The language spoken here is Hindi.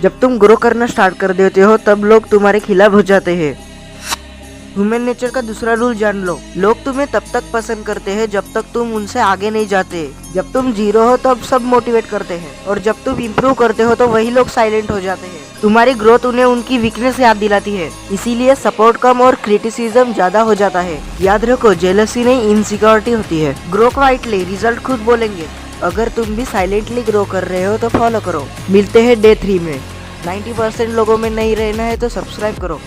जब तुम ग्रो करना स्टार्ट कर देते हो तब लोग तुम्हारे खिलाफ हो जाते हैं। ह्यूमन नेचर का दूसरा रूल जान लो, लोग तुम्हें तब तक पसंद करते हैं जब तक तुम उनसे आगे नहीं जाते। जब तुम जीरो हो तब सब मोटिवेट करते हैं और जब तुम इम्प्रूव करते हो तो वही लोग साइलेंट हो जाते हैं। तुम्हारी ग्रोथ उन्हें उनकी वीकनेस याद दिलाती है, इसीलिए सपोर्ट कम और क्रिटिसिज्म ज्यादा हो जाता है। याद रखो, जेलसी नहीं इनसिक्योरिटी होती है। ग्रो क्वाइटली, रिजल्ट खुद बोलेंगे। अगर तुम भी साइलेंटली ग्रो कर रहे हो तो फॉलो करो। मिलते हैं डे 3 में। 90% लोगों में नहीं रहना है तो सब्सक्राइब करो।